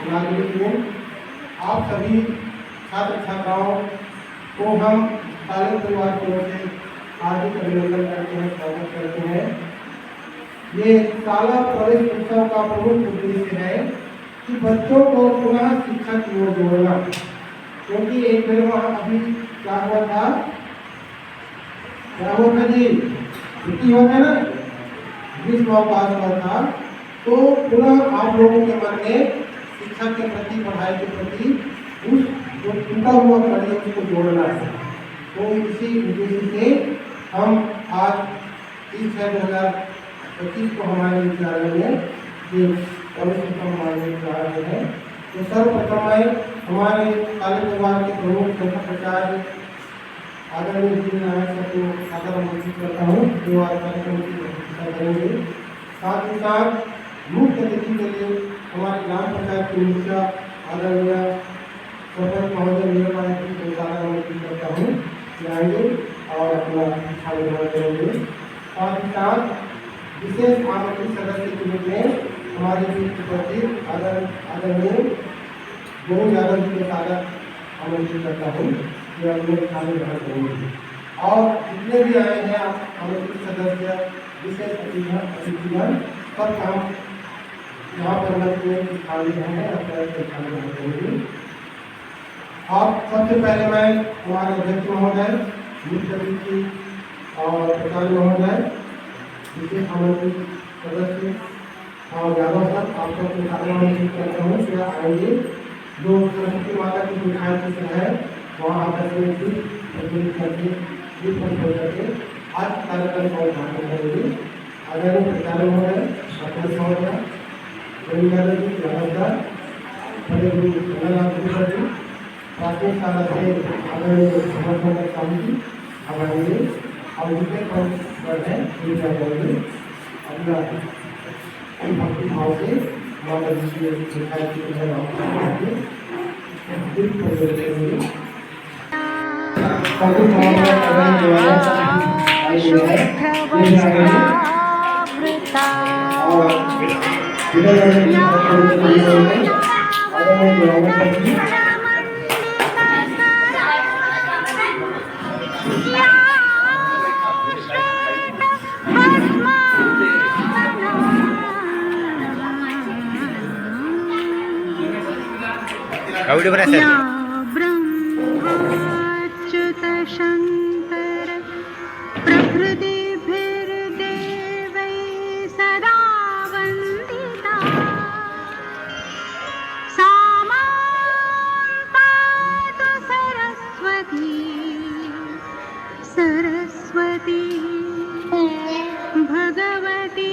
नागरिक को, आप सभी छात्र छात्राओं को हम तालिम परिवार की ओर से हार्दिक अभिनंदन करते हैं, स्वागत करते हैं। ये शाला प्रवेश उत्सव का प्रमुख उद्देश्य है कि बच्चों को पुनः शिक्षा की ओर जोड़ना, क्योंकि एक मेरे वहाँ अभी क्या हुआ था जी, छुट्टी हो गया ना, ग्रीष्म अवकाश हुआ था, तो पुनः आप लोगों के मन में शिक्षा के प्रति, पढ़ाई के प्रति उस जो टूटा हुआ कड़ी है उसको जोड़ना है। तो इसी उद्देश्य से हम आज 30/6/2025 को हमारे विद्यालय में ये प्रवेश उत्सव मनाने जा रहे हैं। तो सर्वप्रथम हमारे तालिम परिवार के प्रमुख संघाचार्य आदरणीय जी नायक सर को सादर आमंत्रित करता हूँ, जो आज कार्यक्रम की अध्यक्षता करेंगे। साथ ही साथ मुख्य अतिथि के लिए हमारे ग्राम पंचायत के मुखिया आदरणीय सरपंच महोदय मीराबाई जी को सादर आमंत्रित करता हूँ, आएंगे और अपना शिक्षा ग्रहण करेंगे। साथ ही साथ विशेष आमंत्रित सदस्य के रूप में हमारे प्रति आदरणीय गोविंद यादव जी को सादर आमंत्रित करता हूँ, जो अपने स्थान ग्रहण करेंगे। और जितने भी आए हैं आमंत्रित सदस्य, विशेष अतिथिगण, सब काम यहाँ पर में स्थान ग्रहण है, अपने स्थान ग्रहण करेंगे। आप सबसे पहले मैं हमारे अध्यक्ष महोदय, मुख्य अतिथि और प्राचार्य महोदय, विशेष आमंत्रित सदस्य और यादव सर, आप सबको सादर आमंत्रित करता हूँ। क्या आएंगे जो सरस्वती माता की मिठाई की है वहाँ आकर के प्रज्वलित करके दीप प्रज्वलित करके आज कार्यक्रम का उद्घाटन करेंगे। आदरणीय प्राचार्य महोदय, सरपंच महोदय, गोविंद यादव जी, यादव सर, बड़े गुरु कन्हैया जी, प्राथमिक शाला से आदरणीय समर्थन साहू जी हमारे और जितने पर हैं उनका करेंगे। अपना भक्ति भाव से माता जी की शिकायत की ब्रह्माच्युत शंकर प्रकृतिभिर्देवै सदा वंदिता सा मां पातु सरस्वती सरस्वती भगवती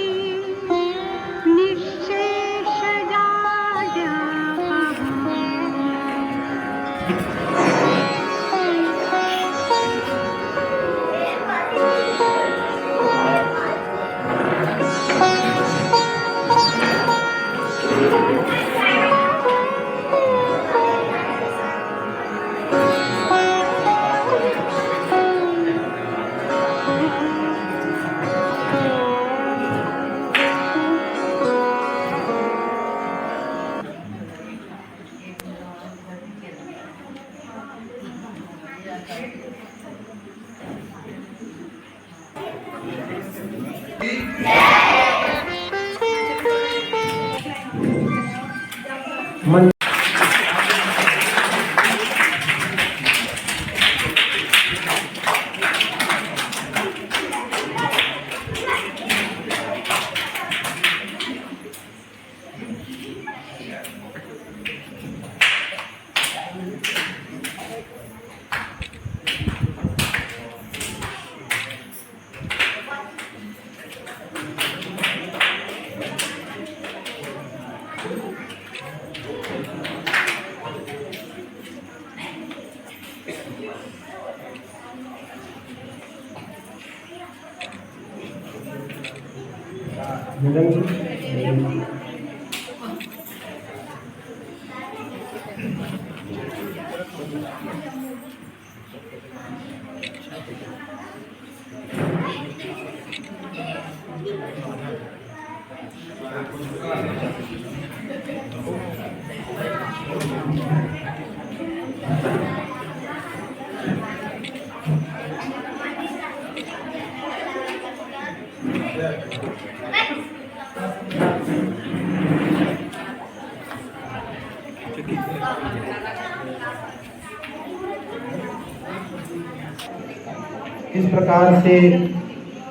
इस प्रकार से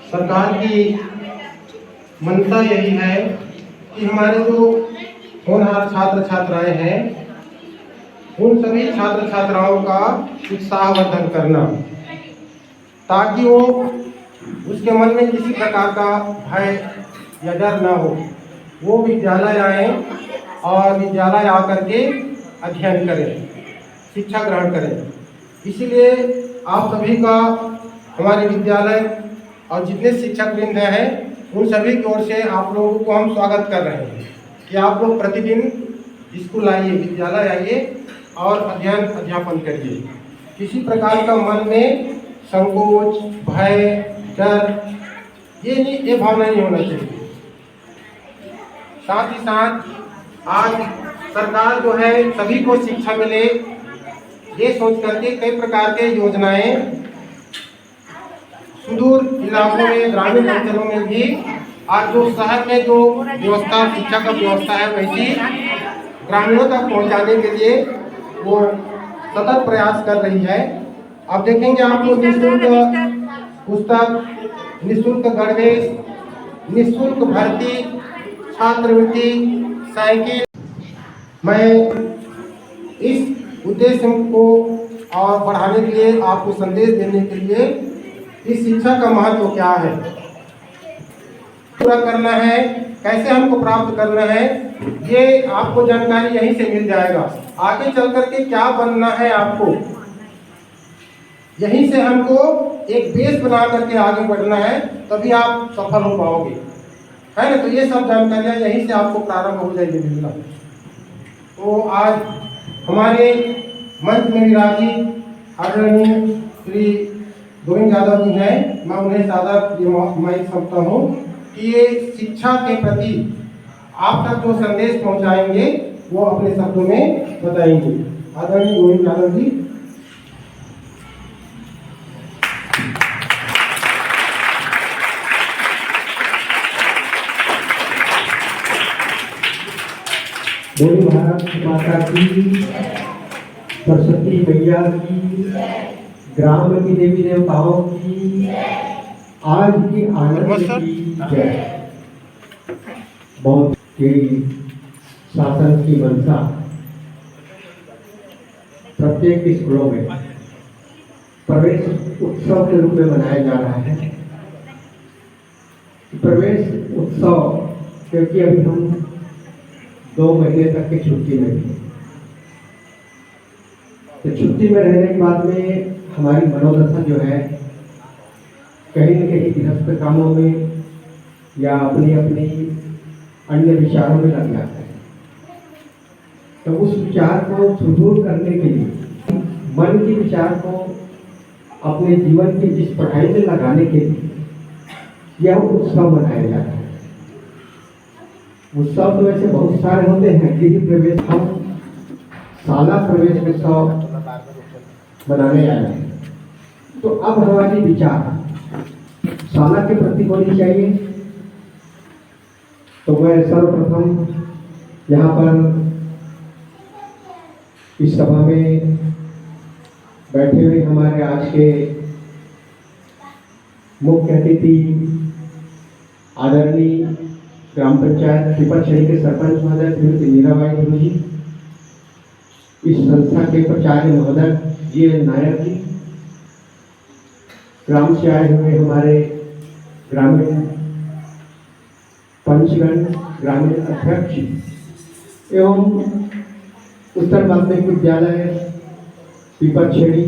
सरकार की मंशा यही है कि हमारे जो होनहार छात्र छात्राएं हैं उन सभी छात्र छात्राओं का उत्साहवर्धन करना, ताकि वो उसके मन में किसी प्रकार का भय या डर ना हो, वो विद्यालय आए और विद्यालय आकर के अध्ययन करें, शिक्षा ग्रहण करें। इसीलिए आप सभी का हमारे विद्यालय और जितने शिक्षक वृंद हैं उन सभी की ओर से आप लोगों को हम स्वागत कर रहे हैं कि आप लोग प्रतिदिन स्कूल आइए, विद्यालय आइए और अध्ययन अध्यापन करिए। किसी प्रकार का मन में संकोच, भय, डर ये भावना नहीं होना चाहिए। साथ ही साथ आज सरकार जो है सभी को शिक्षा मिले, ये सोच करके कई प्रकार के योजनाएं सुदूर इलाकों में, ग्रामीण अंचलों में भी, आज जो शहर में जो व्यवस्था, शिक्षा का व्यवस्था है, वैसी ग्रामीणों तक पहुंचाने के लिए वो सतत प्रयास कर रही है। अब देखेंगे आपको निःशुल्क पुस्तक, निःशुल्क गणवेश, निःशुल्क भर्ती, छात्रवृत्ति, साइकिल। मैं इस उद्देश्य को और बढ़ाने के लिए, आपको संदेश देने के लिए, इस शिक्षा का महत्व क्या है, पूरा करना है, कैसे हमको प्राप्त करना है, ये आपको जानकारी यहीं से मिल जाएगा। आगे चल करके क्या बनना है आपको, यहीं से हमको एक बेस बना करके आगे बढ़ना है, तभी आप सफल हो पाओगे, है ना। तो ये सब जानकारियाँ यहीं से आपको प्रारंभ हो जाएगी मिलना। तो आज हमारे मंच में विराजित आदरणीय श्री गोविंद यादव जी हैं, मैं उन्हें सादर मैं समझता हूँ कि ये शिक्षा के प्रति आप तक जो संदेश पहुँचाएंगे वो अपने शब्दों में बताएंगे। आदरणीय गोविंद यादव जी। बोली भारत माता की, सरस्वती मैया की, ग्राम की देवी देवताओं की, आज की आनंद की जय। बहुत के शासन की मंशा प्रत्येक स्कूलों में प्रवेश उत्सव के रूप में मनाया जा रहा है। प्रवेश उत्सव क्योंकि अभी हम 2 महीने तक की छुट्टी में थे, तो छुट्टी में रहने के बाद में हमारी मनोदशा जो है कहीं न कहीं गृहस्थ कामों में या अपनी अपनी अन्य विचारों में लग जाता है। तो उस विचार को सुदूर करने के लिए, मन के विचार को अपने जीवन की जिस पढ़ाई में लगाने के लिए यह उत्सव मनाया जाता है। उत्सव तो वैसे बहुत सारे होते हैं, गृह प्रवेश, हम शाला प्रवेश उत्सव बनाने आए हैं। तो अब हमारी विचार शाला के प्रति होनी चाहिए। तो मैं सर्वप्रथम यहाँ पर इस सभा में बैठे हुए हमारे आज के मुख्य अतिथि आदरणीय ग्राम पंचायत पीपलछड़ी के सरपंच महोदय श्रीमती मीराबाई गुरु जी, इस संस्था के प्राचार्य महोदय जी नायक जी, ग्राम से आए हुए हमारे ग्रामीण पंचगण, ग्रामीण अध्यक्ष एवं उत्तर माध्यमिक विद्यालय पीपलछड़ी,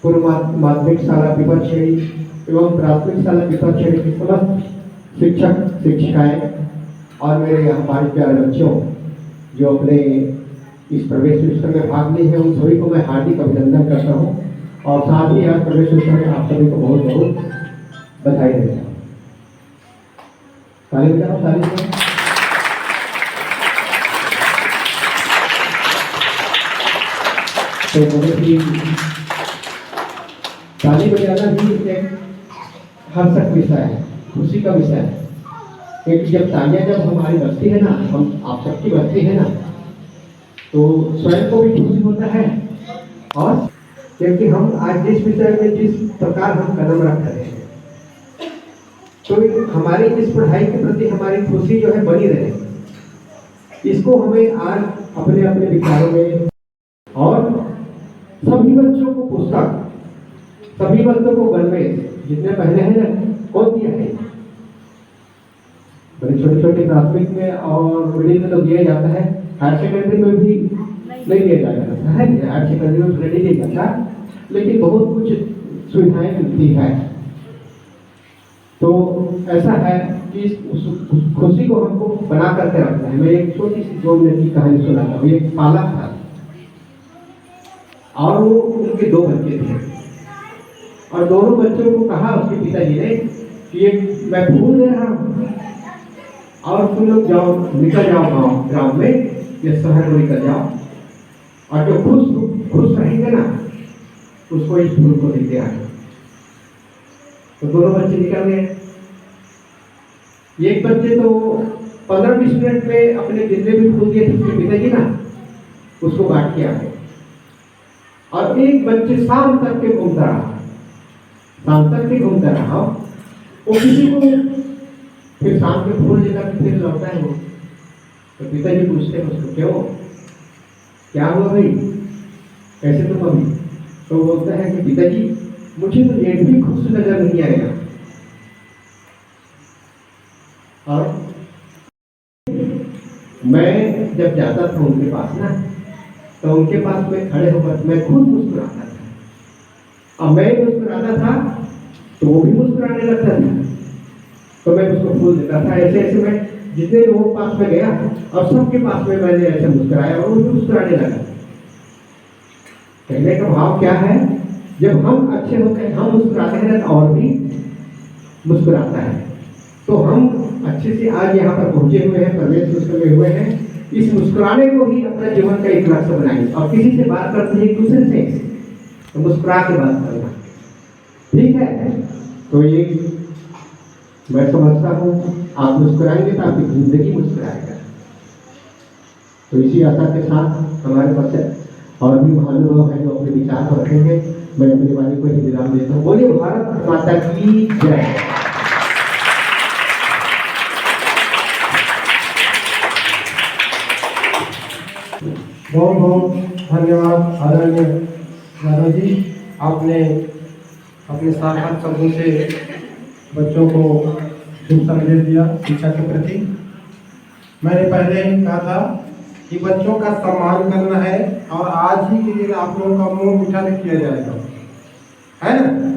पूर्व माध्यमिक शाला पीपलछड़ी एवं प्राथमिक शाला पीपलछड़ी के समस्त शिक्षक शिक्षिकाएं और मेरे यहाँ 5 प्यारे बच्चों जो अपने इस प्रवेश उत्सव में भाग लिए हैं, उन सभी को मैं हार्दिक अभिनंदन करता हूँ और साथ ही आज प्रवेश उत्सव में आप सभी को बहुत बहुत बधाई देता हूँ। ताली बजाओ, ताली बजाओ। तो बहुत ही ताली बजाना भी एक हर्षक विषय है, खुशी का विषय है, क्योंकि जब तालियां जब हमारी बजती है ना, हम आप सबकी बजती है ना, तो स्वयं को भी खुशी होता है और क्योंकि हम आज जिस विषय में जिस प्रकार हम कदम रख रहे हैं, तो हमारी इस पढ़ाई के प्रति हमारी खुशी जो है बनी रहे, इसको हमें आज अपने अपने विचारों में, और सभी बच्चों को पुस्तक, सभी बच्चों को गणवेश जितने पहले हैं ना, कौन दिया है? बड़े छोटे छोटे प्राथमिक में और मिडिल में तो दिया जाता है, हायर सेकेंडरी में भी नहीं दिया जाता है। हायर सेकेंडरी में नहीं दिया जाता, लेकिन बहुत कुछ सुविधाएं मिलती है। तो ऐसा है कि उस खुशी को हमको बना करके रखना है। मैं एक छोटी सी 2 मिनट की कहानी सुनाता हूँ। एक पालक था और वो उनके 2 बच्चे थे, और दोनों बच्चों को कहा उसके पिताजी ने कि एक मैं फूल दे रहा हूँ और तुम लोग जाओ, निकल जाओ गाँव में या शहर में निकल जाओ, और जो खुश रहेंगे ना उसको इस फूल को देते आए। तो दोनों बच्चे निकल गए। एक बच्चे तो 15-20 मिनट में अपने जितने भी फूल दिए थे उसके पिताजी ना उसको बांट के आ गए, और एक बच्चे शाम तक के घूमता रहा, शाम तक के घूमता रहा। वो किसी को फिर शाम के फूल लेकर फिर लौटा है वो। तो पिताजी पूछते हैं उसको, क्यों, क्या हुआ भाई, कैसे तुम अभी? तो बोलता है कि पिताजी मुझे तो एक भी खुश नजर नहीं आएगा। और मैं जब जाता था उनके पास ना, तो उनके पास में खड़े होकर मैं खुद मुस्कुराता था, और मैं मुस्कुराता था तो वो भी मुस्कुराने लगता था। तो मैं उसको फूल देता था। ऐसे ऐसे मैं जितने लोगों के पास में गया और सबके पास में मैंने ऐसे मुस्कुराया, और वो भी मुस्कुराने लगा। कहने का भाव क्या है, जब हम अच्छे होते हैं, हम मुस्कुराते हैं तो और भी मुस्कुराता है। तो हम अच्छे से आज यहाँ पर पहुंचे हुए हैं, प्रवेश में हुए हैं, इस मुस्कुराने को ही अपने जीवन का एक लक्ष्य बनाएंगे। और किसी से बात करते हैं एक दूसरे से तो मुस्कुरा के बात करना, ठीक है? तो ये मैं समझता हूँ आप मुस्कुराएंगे तो आपकी जिंदगी मुस्कुराएगा। तो इसी आशा के साथ हमारे पास और भी महानुभाव है जो अपने विचार को रखेंगे। मैं अपनी वाणी को ही विराम देता हूँ। बोलिए भारत माता की जय। बहुत बहुत धन्यवाद आदरणीय दादा जी, आपने अपने सार्थक शब्दों से बच्चों को शुभ संदेश दिया शिक्षा के प्रति। मैंने पहले ही कहा था कि बच्चों का सम्मान करना है, और आज ही के दिन आप लोगों का मुंह मीठा भी किया जाएगा, है ना?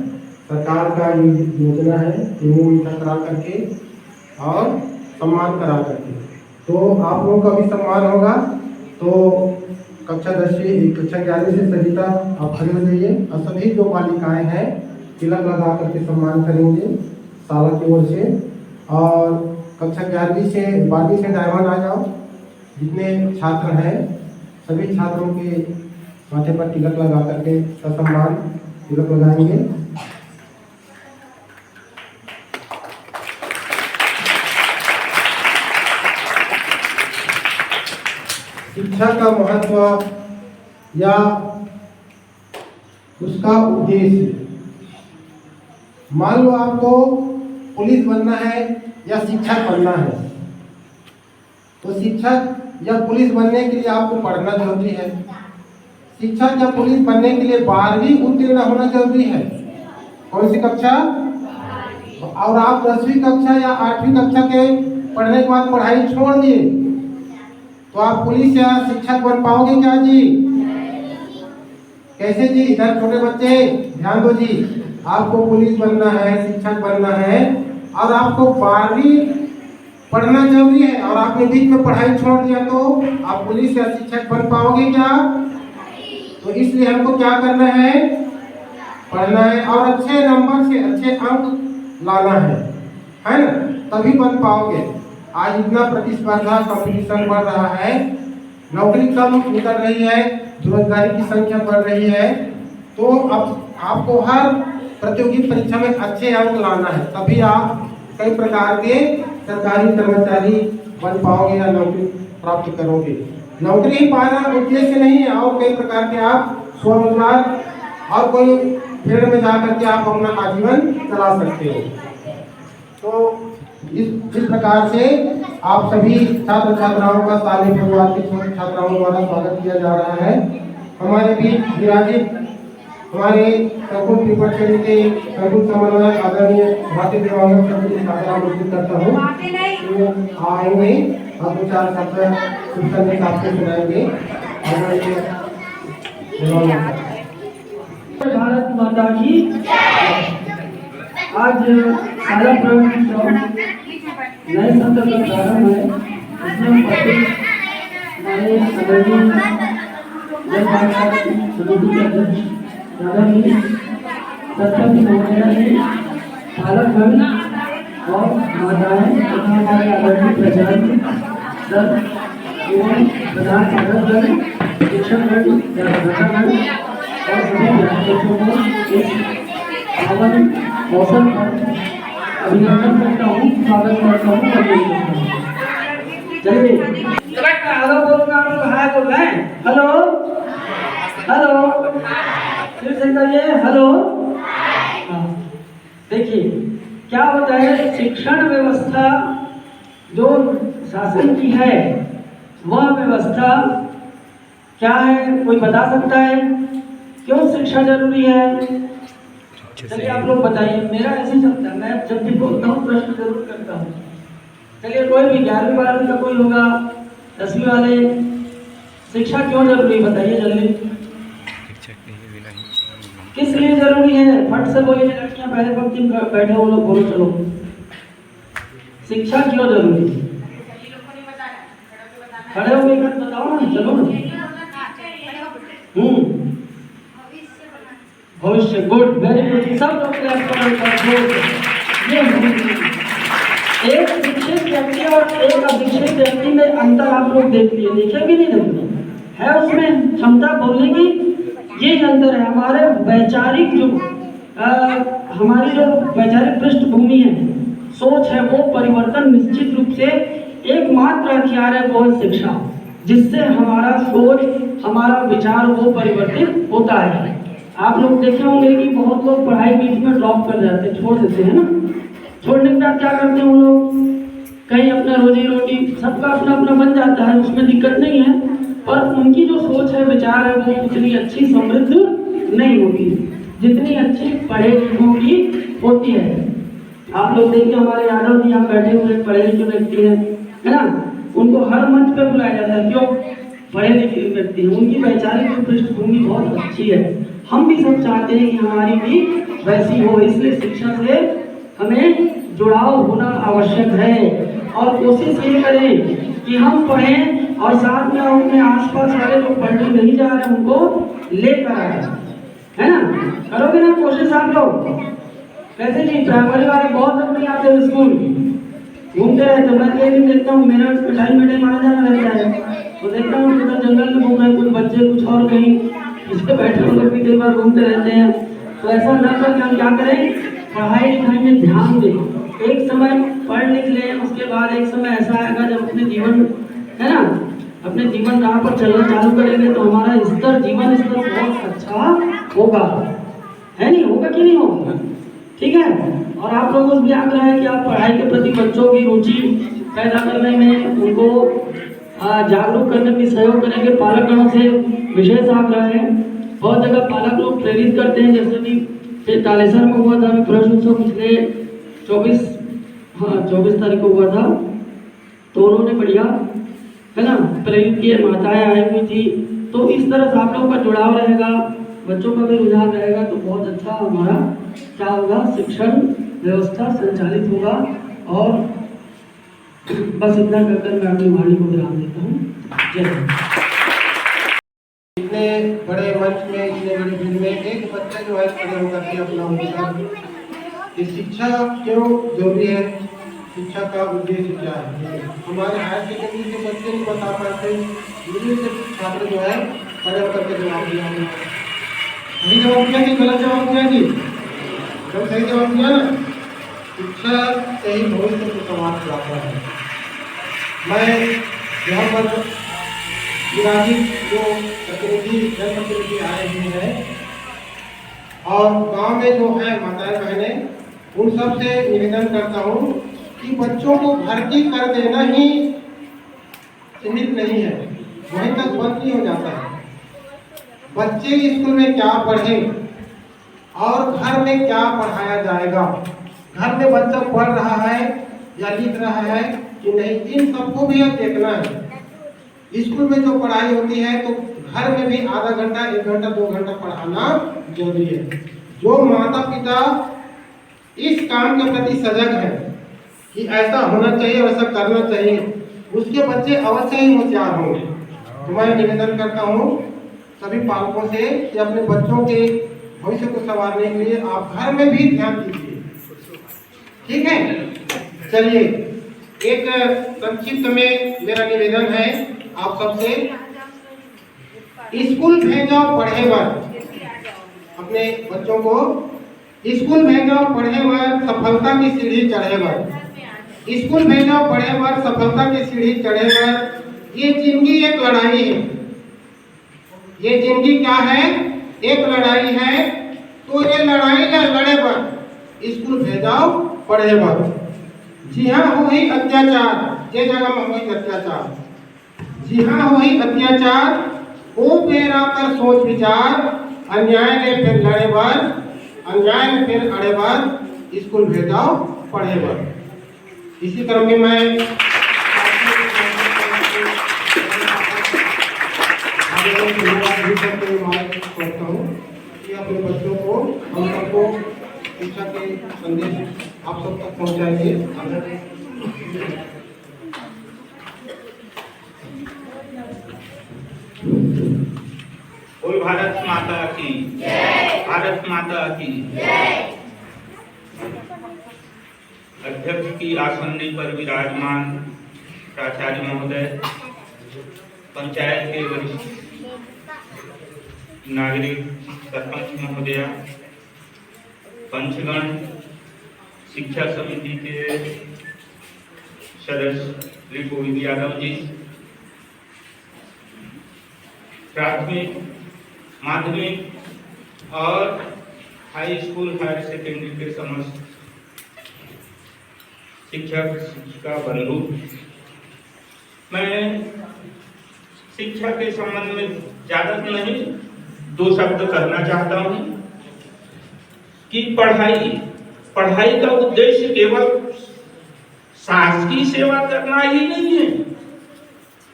सरकार का ये योजना है कि मुंह मीठा करा करके और सम्मान करा करके, तो आप लोगों का भी सम्मान होगा। तो कक्षा 10वीं कक्षा 11वीं से सरिता आप खड़े हो जाइए, और सभी जो बालिकाएं हैं तिलक लगा करके सम्मान करेंगे शाला की ओर से। और कक्षा 11वीं से 12वीं से डायमंड आ जाओ। जितने छात्र हैं सभी छात्रों के माथे पर तिलक लगा करके ससम्मान तिलक लगाएंगे। शिक्षा का महत्व या उसका उद्देश्य, मान लो आपको पुलिस बनना है या शिक्षक बनना है, तो शिक्षक या पुलिस बनने के लिए आपको पढ़ना जरूरी है। शिक्षक या पुलिस बनने के लिए 12वीं उत्तीर्ण होना जरूरी है। कौन सी कक्षा? और आप 10वीं कक्षा या 8वीं कक्षा के पढ़ने के बाद पढ़ाई छोड़ दिए तो आप पुलिस या शिक्षक बन पाओगे क्या जी? कैसे जी? इधर छोटे बच्चे ध्यान दो जी, आपको पुलिस बनना है, शिक्षक बनना है, और आपको 12वीं पढ़ना जरूरी है, और आपने बीच में पढ़ाई छोड़ दिया तो आप पुलिस या शिक्षक बन पाओगे क्या? तो इसलिए हमको क्या करना है? पढ़ना है, और अच्छे नंबर से अच्छे अंक लाना है ना? तभी बन पाओगे। आज इतना प्रतिस्पर्धा कंपटीशन बढ़ रहा है, नौकरी कम निकल रही है, बेरोजगारी की संख्या बढ़ रही है, तो अब आपको हर प्रतियोगी परीक्षा में अच्छे अंक लाना है, तभी आप कई प्रकार के सरकारी कर्मचारी बन पाओगे या नौकरी प्राप्त करोगे। नौकरी ही पाना उद्देश्य नहीं है, और कई प्रकार के आप स्वरोजगार और कोई फील्ड में जा करके आप अपना आजीवन चला सकते हो। तो इस प्रकार से आप सभी छात्र छात्राओं का शालेय परिवार के छात्राओं द्वारा स्वागत किया जा रहा है। हमारे बीच विराजित हमारे संकुल पीपलखेड़ी के संकुल समन्वयक आदरणीय भारतीय दिव्यांग समिति छात्रा घोषित करता हूँ, आएंगे और 2-4 शब्द संदेश आपको सुनाएंगे। भारत माता की आज शाला प्रवेश नए सत्र का प्रारंभ है। इसमें हमारे समिति के अध्यक्ष आदरणीय सरपंच महोदय जी, पालकगण और माताएं तथा हमारे आदरणीय प्राचार्य सर एवं प्रधान पाठकगण, शिक्षकगण, अध्यापकगण और सभी बच्चों को इस पावन अवसर पर अभिनंदन करता हूँ, स्वागत करता हूँ। चलिए हेलो बोलना, आप लोग हाय बोल रहे हैं। हेलो हेलो, फिर से कहिए हेलो। देखिए क्या होता है, शिक्षण व्यवस्था जो शासन की है वह व्यवस्था क्या है, कोई बता सकता है? क्यों शिक्षा जरूरी है? चलिए आप लोग बताइए। मेरा ऐसे चलता है, मैं जब भी बोलता हूँ प्रश्न जरूर करता हूँ। चलिए कोई भी 11वीं 12वीं का कोई होगा, 10वीं वाले, शिक्षा क्यों जरूरी बताइए जल्दी। किस लिए जरूरी है? फट से बोलिए। लड़कियां पहले पंक्ति में बैठे हो लोग, बोलो चलो। शिक्षा क्यों जरूरी है? खड़े हो गए बताओ ना, चलो ना। भविष्य, गुड, वेरी गुड, सब लोग एक शिक्षित व्यक्ति और एक अशिक्षित व्यक्ति में अंतर आप लोग देख लिए, देखे भी नहीं देखते है, उसमें क्षमता बोलने की यही अंतर है। हमारे वैचारिक जो हमारी जो वैचारिक पृष्ठभूमि है, सोच है, वो परिवर्तन निश्चित रूप से एकमात्र हथियार है वो शिक्षा, जिससे हमारा सोच, हमारा विचार वो परिवर्तित होता है। आप लोग देखे होंगे कि बहुत लोग पढ़ाई बीच में ड्रॉप कर जाते हैं, छोड़ देते हैं ना। छोड़ने के बाद क्या करते हैं वो लोग, कहीं अपना रोजी रोटी, सबका अपना अपना बन जाता है, उसमें दिक्कत नहीं है, पर उनकी जो सोच है, विचार है, वो उतनी अच्छी समृद्ध नहीं होती जितनी अच्छी पढ़े लिखों की होती है। आप लोग देखिए हमारे यादव जी यहाँ बैठे हुए पढ़े लिखे व्यक्ति है ना, उनको हर मंच पे बुलाया जाता है। क्यों? पढ़े लिखे व्यक्ति हैं, उनकी वैचारिक पृष्ठभूमि बहुत अच्छी है। हम भी सब चाहते हैं कि हमारी भी वैसी हो, इसलिए शिक्षा से हमें जुड़ाव होना आवश्यक है और कोशिश ये करें कि हम पढ़ें और साथ में अपने आसपास वाले जो पढ़ने नहीं जा रहे उनको लेकर आए, है ना। करोगे ना कोशिश आप लोग? कैसे नहीं, प्राइमरी वाले बहुत लोग नहीं आते स्कूल, घूमते रहते। मैं कई दिन देखता हूँ, मेरा टाइम मारा जाना रहता है, तो देखता हूँ किधर जंगल में घूम रहे कुछ बच्चे, कुछ और कहीं इसके बैठे लोग भी कई बार घूमते रहते हैं। तो ऐसा न करके हम क्या करें, पढ़ाई लिखाई में ध्यान दें। एक समय पढ़ लिख लें, उसके बाद एक समय ऐसा आएगा जब अपने जीवन, है ना, अपने जीवन राह पर चलना चालू करेंगे तो हमारा स्तर, जीवन स्तर बहुत अच्छा होगा, है नहीं? होगा कि नहीं होगा? ठीक है। और आप लोगों से भी आग्रह है कि आप पढ़ाई के प्रति बच्चों की रुचि पैदा करने में, उनको जागरूक करने में सहयोग करेंगे। पालकगणों से विशेष आग्रह है, बहुत जगह पालक लोग प्रेरित करते हैं, जैसे कि तालेसर में हुआ था अभी प्रश्न उत्सव पिछले 24 तारीख को हुआ था, तो उन्होंने बढ़िया, है ना, प्रेरित किए, माताएं आई हुई थी। तो इस तरह से आप लोगों का जुड़ाव रहेगा, बच्चों का भी रुझान रहेगा, तो बहुत अच्छा हमारा क्या होगा, शिक्षण व्यवस्था संचालित होगा। और बस इतना कहकर मैं अपनी वाणी को विराम देता हूँ। जय हिंद। इतने बड़े मंच में, इतने बड़ी भीड़ में एक बच्चा जो है खड़े होकर के अपना होगा कि शिक्षा क्यों जरूरी है, शिक्षा का उद्देश्य क्या है। हमारे हायर सेकेंडरी के बच्चे नहीं बता पाते, मिडिल से छात्र जो है खड़े होकर के जवाब दिया। सही जवाब दिया कि गलत जवाब दिया जी? जब सही जवाब दिया ना, शिक्षा से ही भविष्य को समाज चलाता है। मैं यहाँ पर विराजित जो प्रतिनिधि जनप्रतिनिधि आए हुए हैं, और गांव में जो है माताएं बहनें, उन सब से निवेदन करता हूँ कि बच्चों को भर्ती कर देना ही सीमित नहीं है, वहीं तक बंद नहीं हो जाता है। बच्चे स्कूल में क्या पढ़ें और घर में क्या पढ़ाया जाएगा, घर में बच्चा पढ़ रहा है या लिख रहा है कि नहीं, इन सबको भी अब देखना है। स्कूल में जो पढ़ाई होती है तो घर में भी आधा घंटा, 1 घंटा, 2 घंटा पढ़ाना जरूरी है। जो माता पिता इस काम के प्रति सजग है कि ऐसा होना चाहिए, वैसा करना चाहिए, उसके बच्चे अवश्य ही होशियार होंगे। तो मैं निवेदन करता हूँ सभी पालकों से कि अपने बच्चों के भविष्य को संवारने के लिए आप घर में भी ध्यान दीजिए, ठीक है। चलिए, एक संक्षिप्त में मेरा निवेदन है आप सबसे, स्कूल भेजो पढ़े बर, अपने बच्चों को स्कूल भेजो पढ़े बर, सफलता की सीढ़ी चढ़े बर, स्कूल भेजो पढ़े बर, सफलता की सीढ़ी चढ़े बर। ये जिंदगी एक लड़ाई है, ये जिंदगी क्या है, एक लड़ाई है। तो ये लड़ाई ना लड़े बर स्कूल भेजाओ पढ़े बर। जी हाँ, हो ही अत्याचार, ये जगह में हो ही अत्याचार, जी हाँ हो ही अत्याचार। ओ पेरा कर सोच विचार, अन्याय ने फिर लड़े बर, अन्याय में फिर अड़े बर स्कूल भेजाओ पढ़े बर। इसी क्रम में मैं सोचता हूँ कि अपने बच्चों को, हम सबको शिक्षा के संदेश आप सब तक पहुँचाएंगे। बोल भारत माता की जय, भारत माता की जय। अध्यक्ष की आसनी पर विराजमान प्राचार्य महोदय, पंचायत के वरिष्ठ नागरिक, सरपंच महोदया, पंचगण, शिक्षा समिति के सदस्य श्री गोविंद यादव जी, प्राथमिक, माध्यमिक और हाई स्कूल, हायर सेकेंडरी के समस्त शिक्षक शिक्षिका बंधु, मैं शिक्षा के संबंध में ज्यादा नहीं 2 शब्द कहना चाहता हूं कि पढ़ाई का उद्देश्य केवल शासकीय सेवा करना ही नहीं है,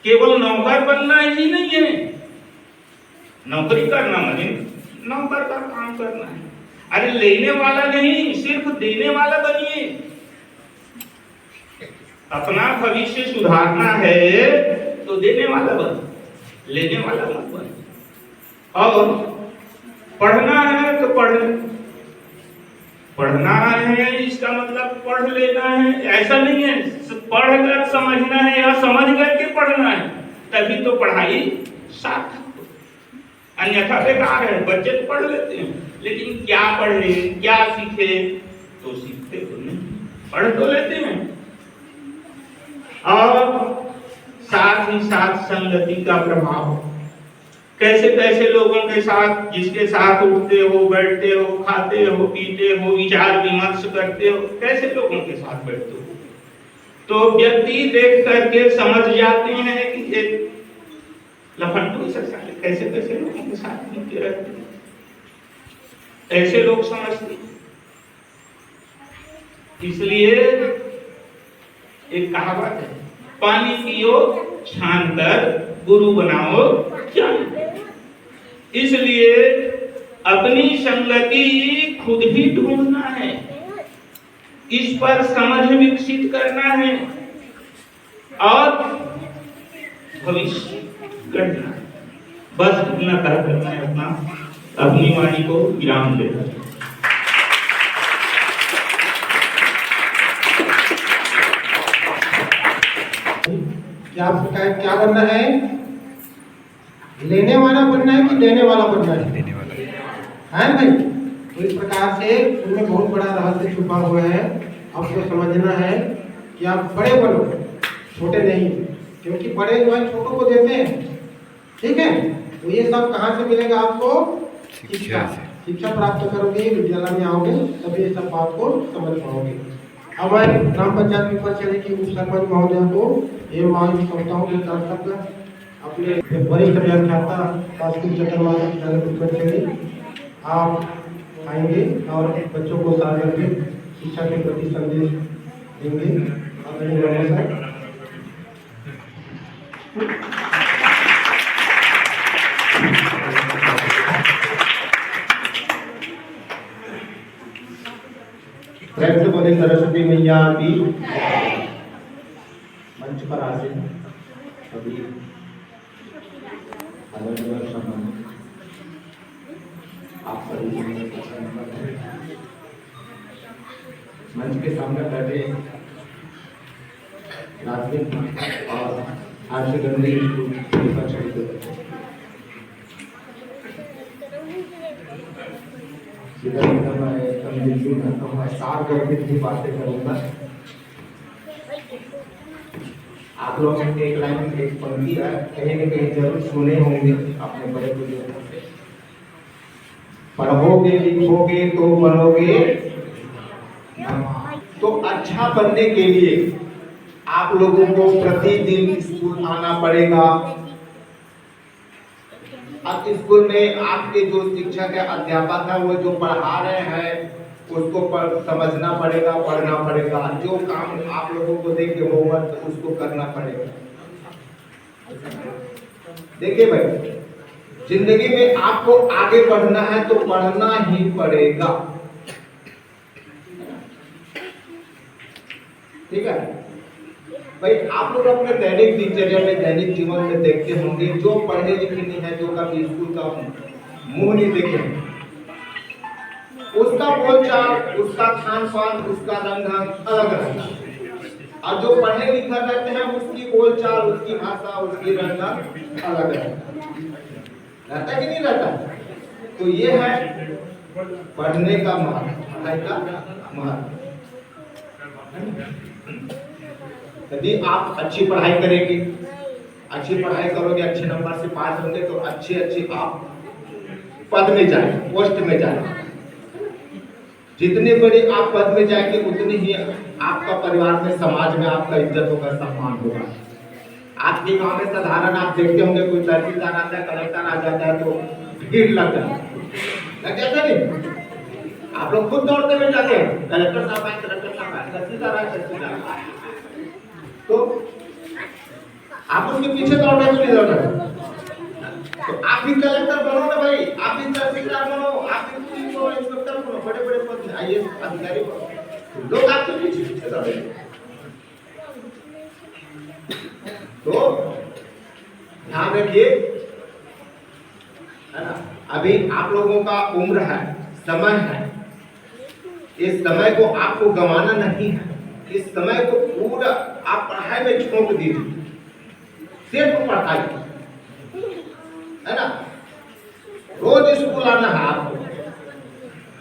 केवल नौकर बनना ही नहीं है। नौकरी करना माने नौकर का काम करना है, अरे लेने वाला नहीं, सिर्फ देने वाला बनिए। अपना भविष्य सुधारना है तो देने वाला बन, लेने वाला मत बन। और पढ़ना है तो पढ़ना है, इसका मतलब पढ़ लेना है, ऐसा नहीं है। पढ़कर समझना है या समझ करके पढ़ना है, तभी तो पढ़ाई सार्थक। अन्यथा बेकार है। बच्चे तो पढ़ लेते हैं, लेकिन क्या पढ़े, क्या सीखे, तो सीखते तो नहीं, पढ़ तो लेते हैं। और साथ ही साथ संगति का प्रभाव, कैसे कैसे लोगों के साथ, जिसके साथ उठते हो, बैठते हो, खाते हो, पीते हो, विचार विमर्श करते हो, कैसे लोगों के साथ बैठते हो, तो व्यक्ति देख करके समझ जाते हैं कि ये लफंडू कैसे कैसे लोगों के साथ मिलते रहते हैं, ऐसे लोग समझते हैं। इसलिए एक कहावत है, पानी पियो छान कर, गुरु बनाओ जान। इसलिए अपनी संगति खुद ही ढूंढना है, इस पर समझ विकसित करना है और भविष्य गढ़ना है। बस इतना कहकर मैं अपनी वाणी को विराम देता हूं। क्या बनना है? लेने वाला बनना है कि देने वाला बनना है? देने वाला है भाई। तो इस प्रकार से उनमें बहुत बड़ा रहस्य छुपा हुआ है। आपको समझना है कि आप बड़े बनो, छोटे नहीं, क्योंकि बड़े जो है छोटों को देते हैं। ठीक है, तो ये सब कहाँ से मिलेगा आपको? शिक्षा से। शिक्षा प्राप्त करोगे, विद्यालय में आओगे, तभी ये सब बात को समझ पाओगे। हमारे ग्राम पंचायत पीपलछड़ी की उप सरपंच महोदय को एवं मानव संस्थाओं के तरफ अपने वरिष्ठ व्याख्याता शासकीय चतुर्मास विद्यालय पीपलछड़ी आप आएंगे और बच्चों को साथ करके शिक्षा के प्रति संदेश देंगे। आदरणीय सर, प्रेम से बोले सरस्वती मैया की। मंच पर आसीन सभी अलग-अलग संबंध आप सभी मंच के सामने बैठे प्राथमिक और हायर सेकेंडरी स्कूल पीपलछड़ी के बच्चे, मैं 4 वर्ग की बातें करूंगा। आप लोग एक लाइन एक पंक्ति है, कहीं न कहीं जरूर सुने होंगे अपने बड़े बुजुर्गों से। पढ़ोगे लिखोगे तो बनोगे। तो अच्छा बनने के लिए आप लोगों को प्रतिदिन स्कूल आना पड़ेगा। अब स्कूल में आपके जो शिक्षक है, अध्यापक है, वो जो पढ़ा रहे हैं उसको समझना पड़ेगा, पढ़ना पड़ेगा। जो काम आप लोगों को देंगे होगा तो उसको करना पड़ेगा। देखिए भाई, जिंदगी में आपको आगे बढ़ना है तो पढ़ना ही पड़ेगा, ठीक है भाई। आप लोग अपने दैनिक दिनचर्या में, दैनिक जीवन में देखते होंगे जो पढ़े लिखे नहीं है, जो कभी स्कूल का मुंह नहीं देखे, उसका बोलचाल, उसका खान पान, उसका रंग अलग रहता है। और जो पढ़े लिखे रहते हैं उसकी बोलचाल, उसकी भाषा, उसकी रंग अलग रहता है कि नहीं रहता। तो ये है पढ़ने का महत्व, पढ़ाई का महत्व। यदि आप अच्छी पढ़ाई करेंगे, अच्छी पढ़ाई करोगे, अच्छे नंबर से पास होंगे तो अच्छे आप पद में जाएंगे, पोस्ट में जाएंगे। जितने बड़े आप पद में जाएंगे उतनी ही आपका परिवार में, समाज में आपका इज्जत होगा, सम्मान होगा। आपके गांव में साधारण आप देखते होंगे कोई तहसीलदार आता है, कलेक्टर आ जाता है तो भीड़ लगता है, लग जाता नहीं। आप लोग खुद दौड़ते हुए जाते हैं, कलेक्टर साहब आए, कलेक्टर साहब आए, तहसीलदार आए, तहसीलदार आए, तो आप उसके पीछे दौड़ना क्यों नहीं दौड़ना? तो आप भी कलेक्टर बनो ना भाई, आप भी तहसीलदार बनो, आप भी पुलिस बनो, इंस्पेक्टर बनो, बड़े बड़े पद, आईएएस अधिकारी बनो, लोग आपके पीछे पीछे दौड़ेंगे। तो ध्यान रखिए, है ना। अभी आप लोगों का उम्र है, समय है, इस समय को आपको गंवाना नहीं है। इस समय को पूरा आप पढ़ाई में झोंक दीजिए, सिर्फ पढ़ाई, है ना। रोज स्कूल आना है आपको,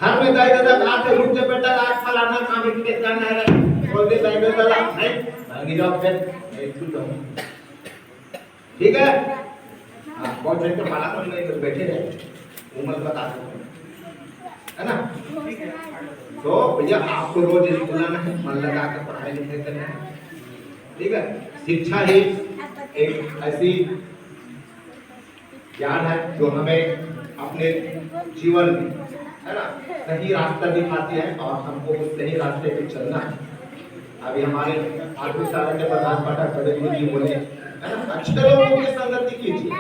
हर में दाई दादा बात है, रुक जा बेटा, आज फलाना काम के जाना है, बोल दे दाई दादा नहीं भागी जाओ, फिर स्कूल जाओ, ठीक है। हाँ, बहुत जन तो माला कर नहीं बैठे रहे, उम्र बता दो, है ना। तो भैया आपको रोज स्कूल आना है, मन लगा कर पढ़ाई लिखाई करना है, ठीक है। शिक्षा ही एक ऐसी ज्ञान है जो हमें अपने जीवन में, है ना, सही रास्ता दिखाती है और हमको उस सही रास्ते पे चलना है। अभी हमारे आठवीं साल के प्रधान पाठक कड़े जी बोले, है ना, अच्छे लोगों की संगति कीजिए।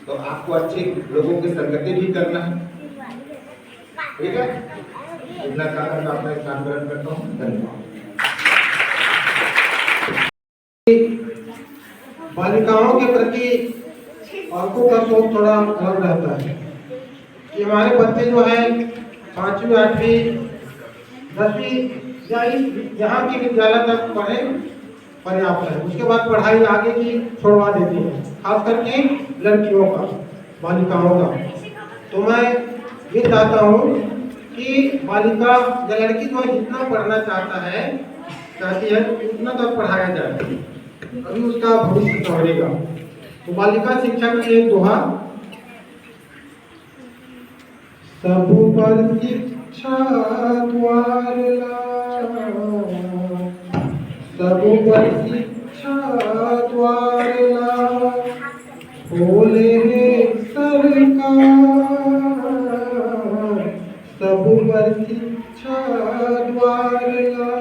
तो आपको अच्छे लोगों की संगति भी करना है, ठीक है। इतना कहकर मैं अपना स्थान ग्रहण करता हूँ। धन्यवाद। बालिकाओं के प्रति औरतों का सोच थोड़ा अलग रहता है कि हमारे बच्चे जो है 5वीं 8वीं 10वीं या यहाँ की विद्यालय तक पढ़े पर्याप्त है, उसके बाद पढ़ाई आगे की छोड़वा देती है, खास करके लड़कियों का, बालिकाओं का। तो मैं ये चाहता हूँ कि बालिका या लड़की जो जितना पढ़ना चाहती है उतना तक पढ़ाया जाए, अभी उसका भविष्य संवरेगा। तो बालिका शिक्षा के लिए दोहा, सब पर शिक्षा द्वार ला, सब पर शिक्षा द्वार ला, खोले है सरकार। सब पर शिक्षा द्वार ला,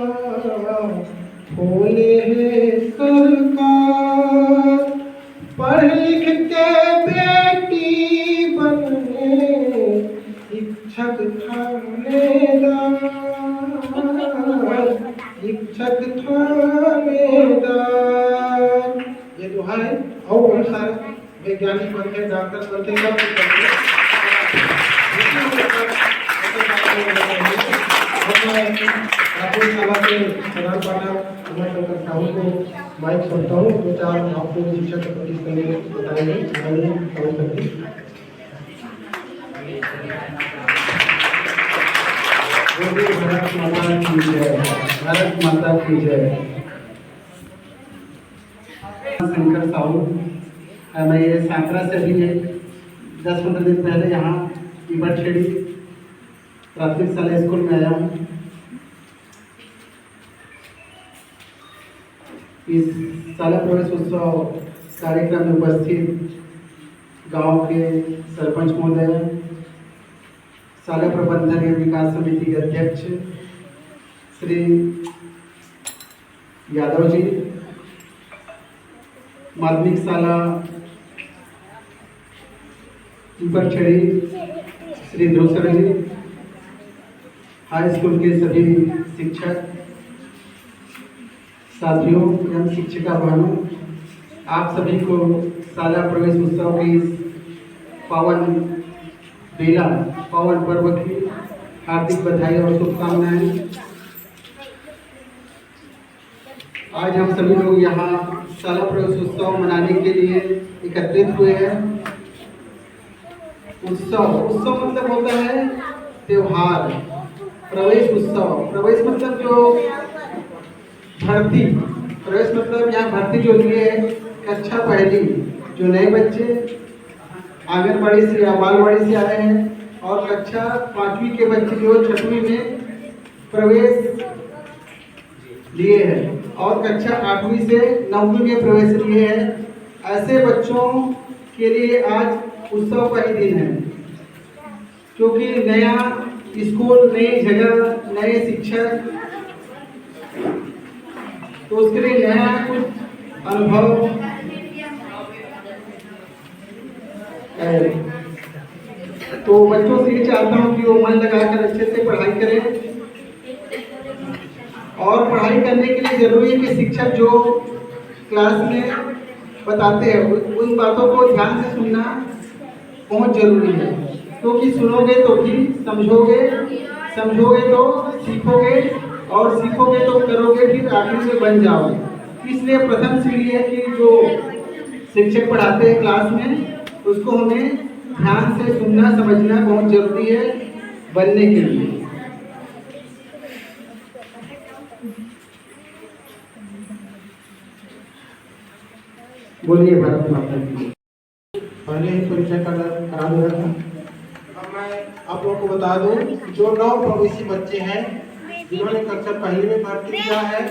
खोले है सरकार। पढ़ लिख के बेटी बने, शिक्षक थानेदार, शिक्षक थानेदार। ये जो है और बहुत सारे वैज्ञानिक बनते, डॉक्टर बनते, सब कुछ बनते। राजेश साला के प्रधान पाठक उमाशंकर साहू को माइक सौंपता हूँ, जो चार आपको शिक्षा के प्रति बताएंगे। भारत माता की जय, भारत माता की जय। शंकर साहू, मैं ये सांकरा से भी 10-15 दिन पहले यहाँ पीपरछेड़ी प्राथमिक शाला स्कूल में आया हूँ। इस शाला प्रवेश उत्सव कार्यक्रम में उपस्थित गांव के सरपंच महोदय, शाला प्रबंधन एवं विकास समिति के अध्यक्ष श्री यादव जी, माध्यमिक शाला पीपरछेड़ी श्री ध्रुव जी, हाई स्कूल के सभी शिक्षक साथियों एवं शिक्षिका बहनों, आप सभी को शाला प्रवेश उत्सव की इस पावन बेला, पावन पर्व की हार्दिक बधाई और शुभकामनाएं। आज हम सभी लोग यहाँ शाला प्रवेश उत्सव मनाने के लिए एकत्रित हुए हैं। उत्सव मतलब होता है त्योहार। प्रवेश उत्सव, प्रवेश मतलब जो भर्ती, प्रवेश मतलब यहाँ भर्ती जो लिए है कक्षा पहली, जो नए बच्चे आंगनबाड़ी से या बालवाड़ी से आए हैं, और कक्षा 5वीं के बच्चे जो 6वीं में प्रवेश लिए हैं, और कक्षा 8वीं से 9वीं में प्रवेश लिए हैं। ऐसे बच्चों के लिए आज उत्सव का ही दिन है, क्योंकि नया स्कूल, नई जगह, नए शिक्षक, तो उसके लिए नया कुछ अनुभव है। तो बच्चों से ये चाहता हूँ कि वो मन लगाकर अच्छे से पढ़ाई करें, और पढ़ाई करने के लिए जरूरी है कि शिक्षक जो क्लास में बताते हैं उन बातों को ध्यान से सुनना बहुत जरूरी है, क्योंकि सुनोगे तो भी समझोगे, समझोगे तो सीखोगे, और सीखोगे तो करोगे, फिर आखिर में बन जाओगे। इसलिए प्रथम सीढ़ी है कि जो शिक्षक पढ़ाते हैं क्लास में, उसको हमें ध्यान से सुनना, समझना बहुत जरूरी है बनने के लिए। बोलिए भारत माता की। पहले ही परिचय करा दिया था। अब मैं आप लोगों को बता दूं, जो 9 प्रवेशी बच्चे हैं जिन्होंने कक्षा पहली में भर्ती किया है,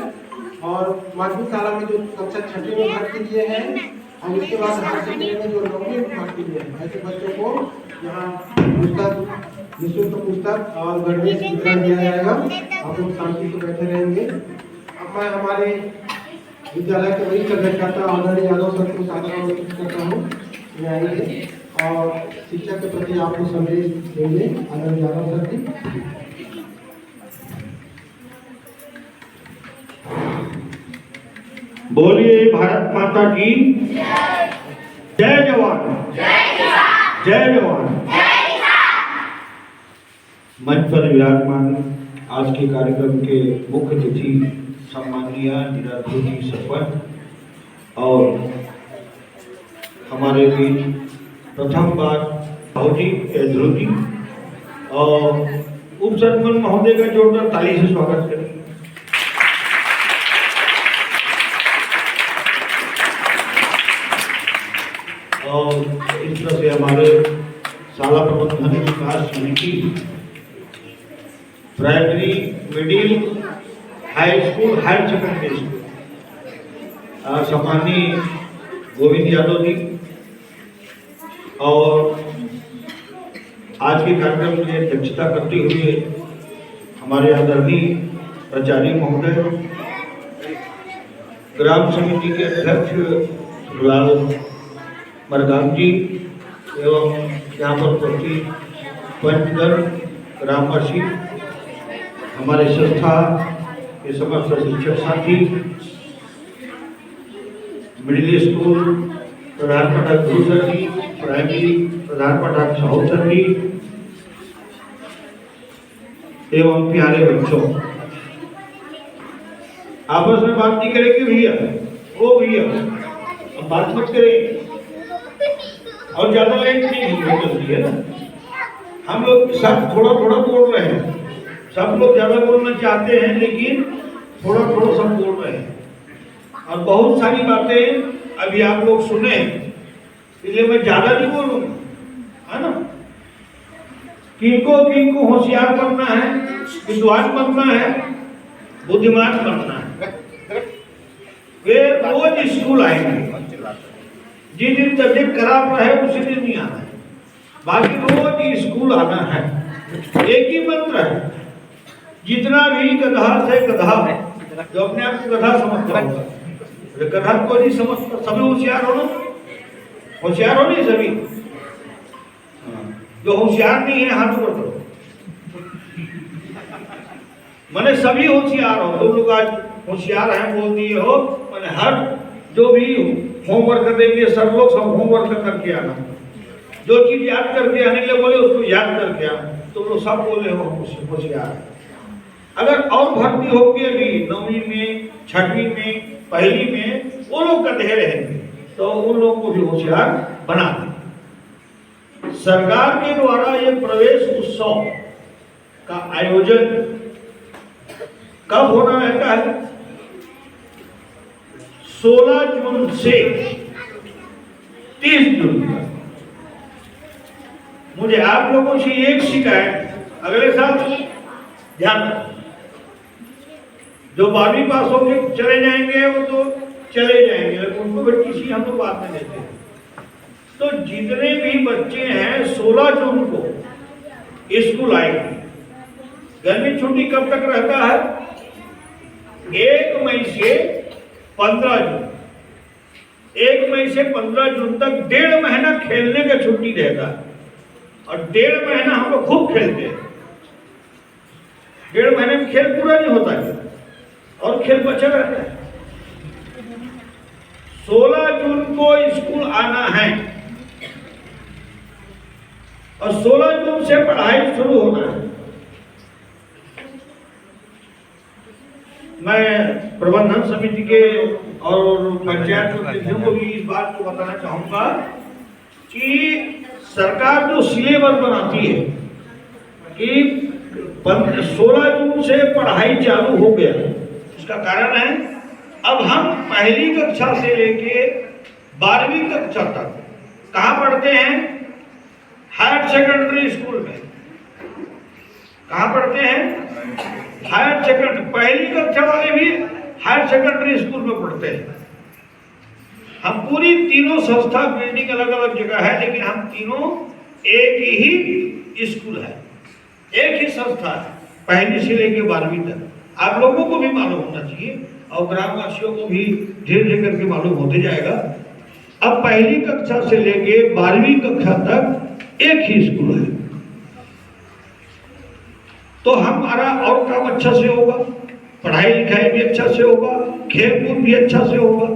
और माध्यमिक शाला में जो कक्षा 6वीं में भर्ती किए हैं, और उसके बाद हायर सेकेंडरी में जो 9वीं में भर्ती किए हैं, ऐसे बच्चों को यहाँ पुस्तक, निःशुल्क पुस्तक और गणवेश वितरण दिया जाएगा। आप लोग शांति से बैठे रहेंगे। अब मैं हमारे विद्यालय के वरिष्ठ अध्यक्षता आदरणीय यादव सर को सादर आमंत्रित करता हूँ, आएंगे और शिक्षा के प्रति आपको संदेश देंगे। आदरणीय यादव सर जी। बोलिए भारत माता की जय जवान, जय जवान। मंच पर विराजमान आज के कार्यक्रम के मुख्य अतिथि सम्माननीय निराधुरी सरपंच और हमारे बीच प्रथम बार भाजी ध्रुव जी और उप सरपंच महोदय का जोरदार ताली से स्वागत करें। और इस तरह से हमारे शाला प्रबंधन विकास समिति, primary, middle, high school, higher secondary school, सम्माननीय गोविंद यादव जी, और आज के कार्यक्रम की अध्यक्षता करते हुए हमारे आदरणीय प्राचार्य महोदय, ग्राम समिति के अध्यक्ष लाल मरगाम जी एवं यहाँ पर उपस्थित पंचगण, ग्रामवासी, हमारे संस्था के समस्त शिक्षक साथी, मिडिल स्कूल प्रधान पाठक गुरु सर जी, प्राइमरी प्रधान पाठक साहू सर जी एवं प्यारे बच्चों, आपस में बात नहीं करेंगे भैया, ओ भैया अब बात मत करें और ज्यादा लेट नहीं चलती है ना। हम लोग सब थोड़ा थोड़ा बोल रहे हैं, सब लोग ज्यादा बोलना चाहते हैं लेकिन थोड़ा थोड़ा सब बोल रहे हैं, और बहुत सारी बातें अभी आप लोग सुने, इसलिए मैं ज्यादा नहीं बोलूंगा, है ना। किनको होशियार बनना है, विद्वान बनना है, बुद्धिमान बनना है। वे रोज स्कूल आएंगे, जिस दिन सब्जेक्ट खराब रहे उसी दिन नहीं आना है, बाकी रोज स्कूल आना है। एक ही मंत्र है, जितना भी गधा से गधा जो अपने आप को गधा समझता होगा, गधा को नहीं समझता, सभी होशियार हो ना, होशियार हो नहीं सभी, जो होशियार नहीं है हाथ ऊपर करो, मैंने सभी होशियार हो। तुम लोग आज होशियार हैं बोल दिए हो, मैंने हर जो भी होमवर्क देंगे सर लोग सब होमवर्क करके आना, जो चीज याद करके आने के लिए बोले उसको याद करके आना, तो लोग सब बोले हो होशियार। अगर और भर्ती होगी अभी 9वीं में, 6वीं में, पहली में, वो लोग गधे रहेंगे, तो उन लोगों को भी होशियार बना दें। सरकार के द्वारा ये प्रवेश उत्सव का आयोजन कब होना रहता है? 16 जून से 30 जून तक। मुझे आप लोगों से एक शिकायत, अगले साल ध्यान रखें, जो 12वीं पास होके चले जाएंगे वो तो चले जाएंगे, उनको भी किसी हम लोग बात में देते हैं। तो जितने भी बच्चे हैं 16 जून को स्कूल आएंगे। गर्मी छुट्टी कब तक रहता है? 1 मई से 15 जून। 1 मई से 15 जून तक 1.5 महीना खेलने का छुट्टी रहता है, और 1.5 महीना हम लोग खूब खेलते हैं। 1.5 महीने में खेल पूरा नहीं होता है और खेल बचा रहता है। 16 जून को स्कूल आना है और 16 जून से पढ़ाई शुरू होना है। मैं प्रबंधन समिति के और पंचायत प्रतिनिधियों को भी इस बात को बताना चाहूंगा कि सरकार जो सिलेबस बनाती है कि 16 जून से पढ़ाई चालू हो गया, उसका कारण है अब हम पहली कक्षा से लेके 12वीं कक्षा तक कहाँ पढ़ते हैं? हायर सेकेंडरी स्कूल में। कहाँ पढ़ते हैं? Higher secondary. पहली कक्षा वाले भी हायर सेकेंडरी स्कूल में पढ़ते हैं। हम पूरी तीनों संस्था, बिल्डिंग अलग अलग जगह है, लेकिन हम तीनों एक ही स्कूल है, एक ही संस्था है, पहली से लेके 12वीं तक। आप लोगों को भी मालूम होना चाहिए और ग्रामवासियों को भी धीरे धीरे करके मालूम होते जाएगा। अब पहली कक्षा से लेके 12वीं कक्षा तक एक ही स्कूल है, तो हमारा और काम अच्छा से होगा, पढ़ाई लिखाई भी अच्छा से होगा, खेल कूद भी अच्छा से होगा।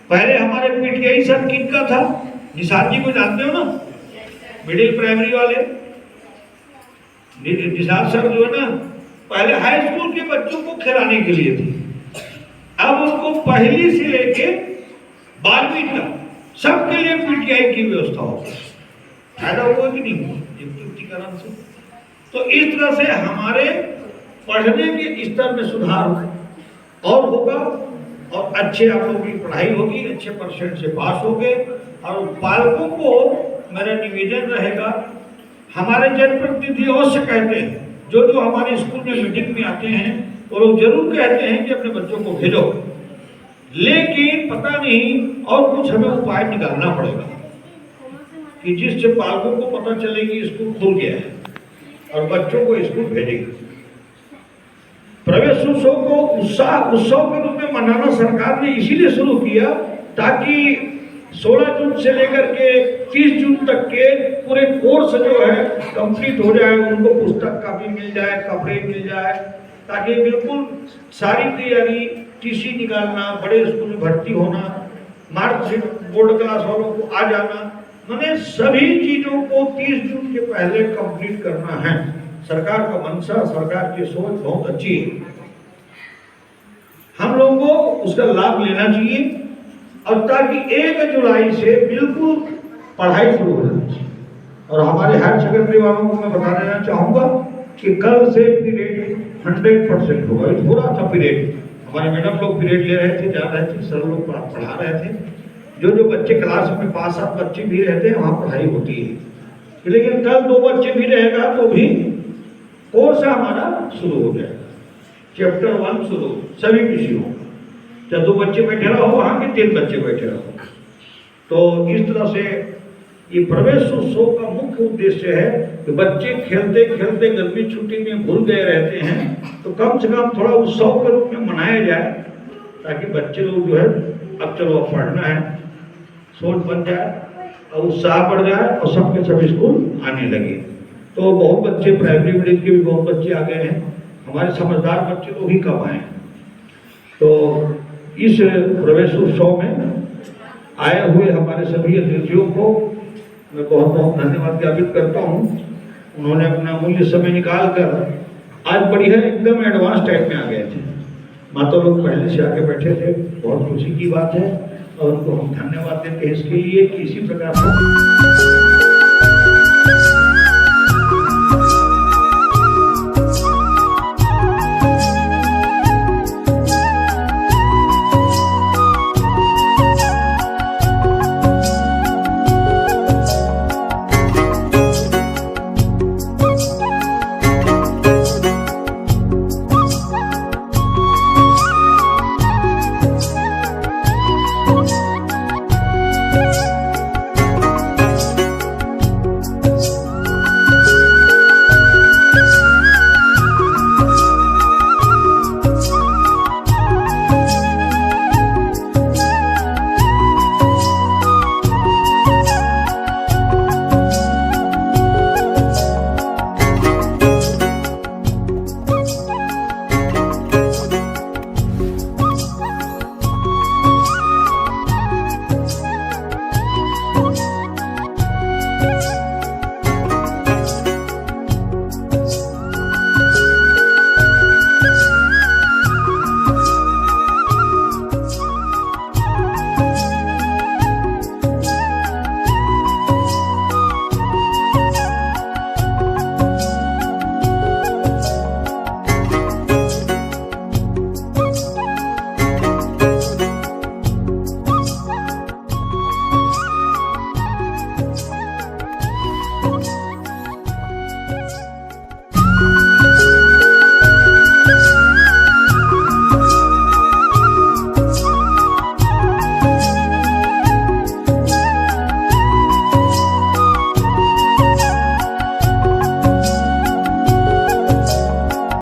पहले हमारे पीटीआई सर किनका था? निशाद जी को जानते हो ना, मिडिल प्राइमरी वाले निशाद सर जो है ना, पहले हाई स्कूल के बच्चों को खिलाने के लिए थे। अब उनको पहली से लेके 12वीं तक सबके लिए पीटीआई की व्यवस्था होगी। फायदा होगा कि नहीं नियुक्तिकरण से? तो इस तरह से हमारे पढ़ने के स्तर में सुधार और होगा और अच्छे आप लोगों की पढ़ाई होगी, अच्छे % से पास होंगे। और पालकों को मेरा निवेदन रहेगा हमारे जनप्रतिनिधि अवश्य कहते हैं, जो जो हमारे स्कूल में मीटिंग में आते हैं वो लोग जरूर कहते हैं कि अपने बच्चों को भेजो, लेकिन पता नहीं और कुछ हमें उपाय निकालना पड़ेगा कि जिससे पालकों को पता चले कि स्कूल खुल गया है और बच्चों को स्कूल भेजेंगे। प्रवेश उत्सव को उत्सव के रूप में मनाना सरकार ने इसीलिए शुरू किया ताकि 16 जून से लेकर के 30 जून तक के पूरे कोर्स जो है कंप्लीट हो जाए, उनको पुस्तक कापी मिल जाए, कपड़े मिल जाए, ताकि बिल्कुल सारी तैयारी, टीसी निकालना, बड़े स्कूल में भर्ती होना, मार्कशीट बोर्ड क्लास वालों को आ जाना, मैंने सभी चीजों को 30 जून के पहले कंप्लीट करना है। सरकार का मंशा, सरकार की सोच बहुत अच्छी है, हम लोगों को उसका लाभ लेना चाहिए और ताकि 1 जुलाई से बिल्कुल पढ़ाई शुरू हो जाए। और हमारे हायर सेकेंडरी वालों को मैं बता देना चाहूंगा कि कल से पीरियड 100% होगा। ये थोड़ा सा पीरियड हमारे मैडम लोग पीरियड ले रहे थे, जा रहे थे, सर लोग पढ़ा रहे थे, जो बच्चे क्लास में 5-7 बच्चे भी रहते हैं वहाँ पढ़ाई होती है, लेकिन कल 2 बच्चे भी रहेगा तो भी कोर्स हमारा शुरू हो जाएगा। चैप्टर 1 शुरू सभी विषयों, चाहे 2 बच्चे बैठे रहो वहाँ के 3 बच्चे बैठे रहो। तो इस तरह से ये प्रवेश उत्सव का मुख्य उद्देश्य है कि बच्चे खेलते खेलते गर्मी छुट्टी में भूल गए रहते हैं, तो कम से कम थोड़ा उत्सव के रूप में मनाया जाए ताकि बच्चे लोग जो है अब चलो अब पढ़ना है, सोच बन जाए और उत्साह बढ़ जाए और सबके सब स्कूल आने लगे। तो बहुत बच्चे प्राइमरी मीडियम के भी बहुत बच्चे आ गए हैं, हमारे समझदार बच्चे तो ही कम आए। तो इस प्रवेश उत्सव में आए हुए हमारे सभी अतिथियों को मैं बहुत बहुत धन्यवाद ज्ञापित करता हूँ। उन्होंने अपना अमूल्य समय निकाल कर आज बढ़िया एकदम एडवांस टाइप में आ गए थे। माता लोग पहले से आके बैठे थे, बहुत खुशी की बात है और उनको हम धन्यवाद देते हैं इसके लिए कि इसी प्रकार